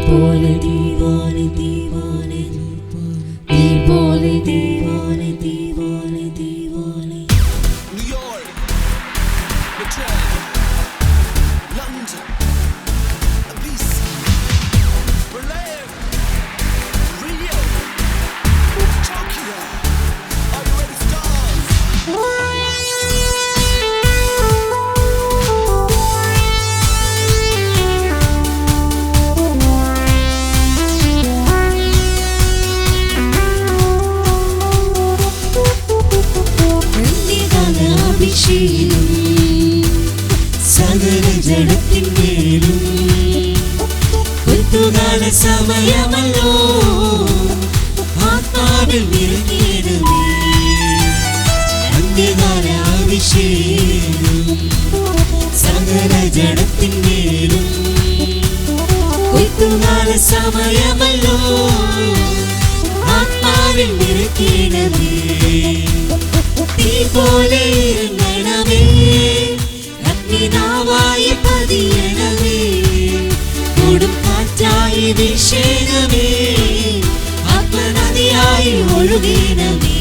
പോലെ ദീവാനെ ദീവാനെ തീ പോലെ ദീവാനെ ദീവാനെ ദീവാനെ New York, Madrid, London, Ibiza, Berlin, Rio, Tokyo. Are you ready, stars? സകല ജഡത്തിന്മേലും കൊയ്ത്തുകാല സമയമല്ലോ ആത്മാവിൽ നിറഞ്ഞേണമേ അന്ത്യകാല അഭിഷേകം സകല ജഡത്തിന്മേലും കൊയ്ത്തുകാല സമയമല്ലോ ആത്മാവിൽ നിറഞ്ഞേണമേ തീ പോലെ ഇറങ്ങണമേ അഗ്നിനാവായി പതിയണമേ കൊടുങ്കാറ്റായി വീശണമേ ആത്മനദിയായി ഒഴുകണമേ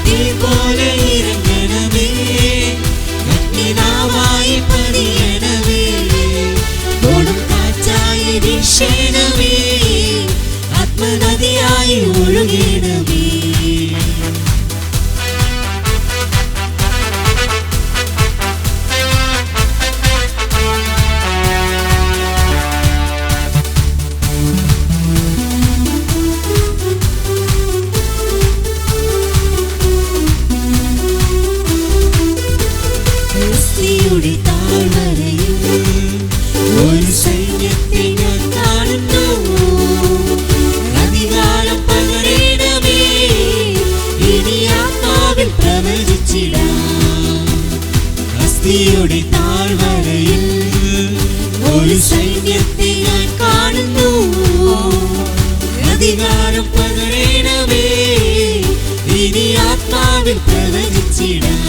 തീ പോലെ ഇറങ്ങണമേ അഗ്നിനാവായി പതിയണമേ കൊടുങ്കാറ്റായി വീശണമേ ആത്മനദിയായി ഒഴുകണമേ ഒരു സൈന്യത്തെ ഞാൻ കാണുന്നു അധികാരം പകരണമേ ഇനി ആത്മാവിൽ പ്രവചിച്ചിടാം അസ്ഥിയുടെ താഴ്വരയിൽ ഒരു സൈന്യത്തെ ഞാൻ കാണുന്നു അധികാരം പകരണമേ ഇനി ആത്മാവിൽ പ്രവചിച്ചിടാം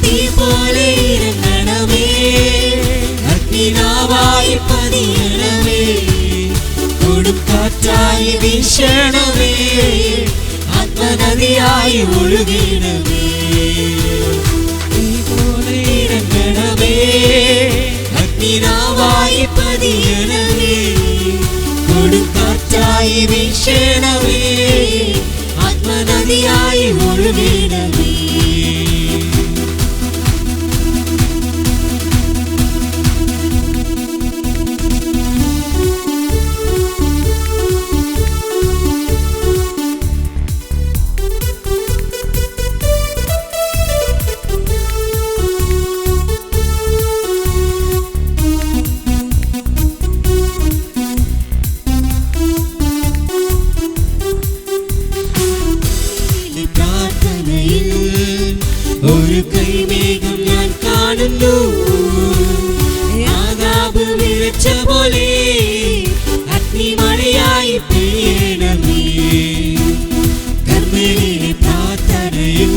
തീ പോലെ ഇറങ്ങണമേ അഗ്നിനാവായി പതിയണമേ കൊടുങ്കാറ്റായി വീശണമേ ആത്മനദിയായി ഒഴുകണമേ തീ പോലെ ഇറങ്ങണമേ അഗ്നിനാവായി പതിയണമേ കൊടുങ്കാറ്റായി വീശണമേ ആത്മനദിയായി ഒഴുകണമേ ഒരു കൈമേഘം ഞാൻ കാണുന്നു ആകാബ് വിളിച്ച പോലെ അഗ്നിമഴയായി പെയ്യണമേ കർമ്മേലിലെ പ്രാർത്ഥനയിൽ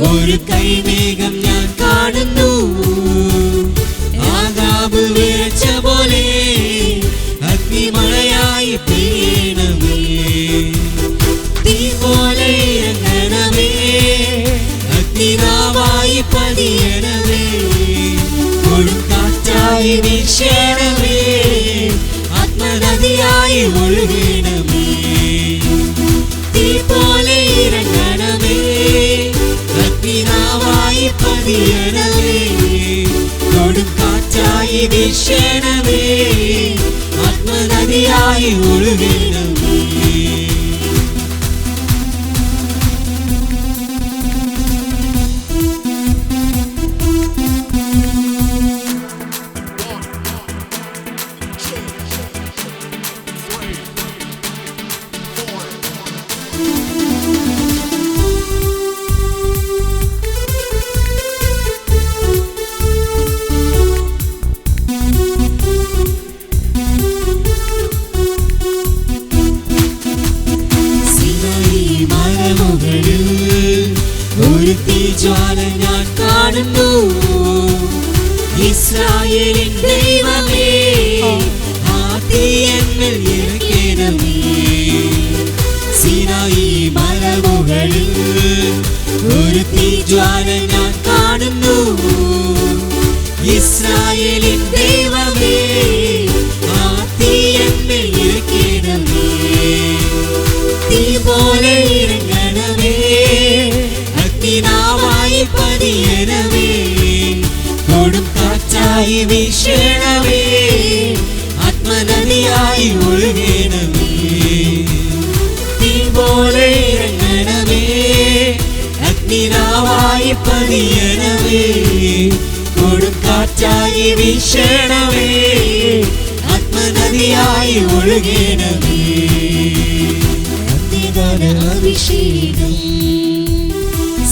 ഒരു കൈമേഘം ഞാൻ കാണുന്നു ആകാബ് വിളിച്ച പോലെ അഗ്നിമഴയായി പെയ്യണമേ തീ പോലെ ഇറങ്ങണമേ അഗ്നിനാവായി പതിയണമേ കൊടുങ്കാറ്റായി വീശണമേ ആത്മനദിയായി ഒഴുകണമേ തീ പോലെ ഇറങ്ങണമേ അഗ്നിനാവായി പതിയണമേ കൊടുങ്കാറ്റായി വീശണമേ ആത്മനദിയായി ഒഴുകണമേ ഒരു തീജ്വാല ഞാൻ കാണുന്നു ഇസ്രായേലിൻ ദൈവമേ തീ എന്നിൽ ഇറക്കണമേ. സീനായി മലമുകളിൽ ഒരു തീജ്വാല ഞാൻ കാണുന്നു. ഇസ്രായേലിൻ ദൈവമേ, ആ തീ എന്നിൽ ഇറക്കണമേ. തീ പോലെ ഇറങ്ങണമേ, അഗ്നിനാവായി പതിയണമേ. കൊടും കാറ്റായി വീശണമേ, ആത്മനദിയായി ഒഴുകണമേ. തീ പോലെ ഇറങ്ങണമേ, അഗ്നിനാവായി പതിയണമേ. കൊടും കാറ്റായി വീശണമേ, ആത്മനദിയായി ഒഴുകണമേ. അഭിഷേകം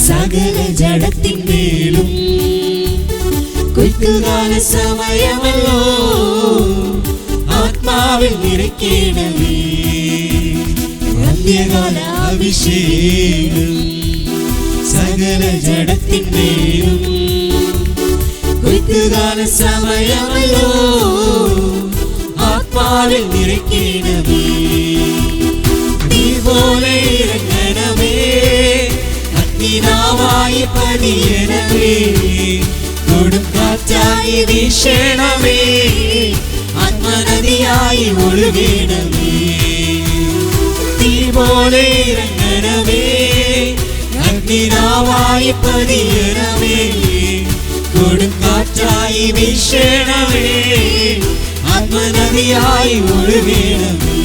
സകല ജഡത്തിന്മേലും കൊയ്ത്തുകാല സമയമല്ലോ, ആത്മാവിൽ നിറയ്ക്കണമേ. അന്ത്യകാല അഭിഷേകം സകല ജഡത്തിന്മേലും കൊയ്ത്തുകാല സമയമല്ലോ, ആത്മാവിൽ നിറയ്ക്കണമേ. തീ പോലെ ഇറങ്ങണമേ, അഗ്നിനാവായി പതിയണമേ. കൊടും കാറ്റായി വീശണമേ, ആത്മനദിയായി ഒഴുകണമേ. തീ പോലെ ഇറങ്ങണമേ, അഗ്നിനാവായി പതിയണമേ. കൊടും കാറ്റായി വീശണമേ, ആത്മനദിയായി ഒഴുകണമേ.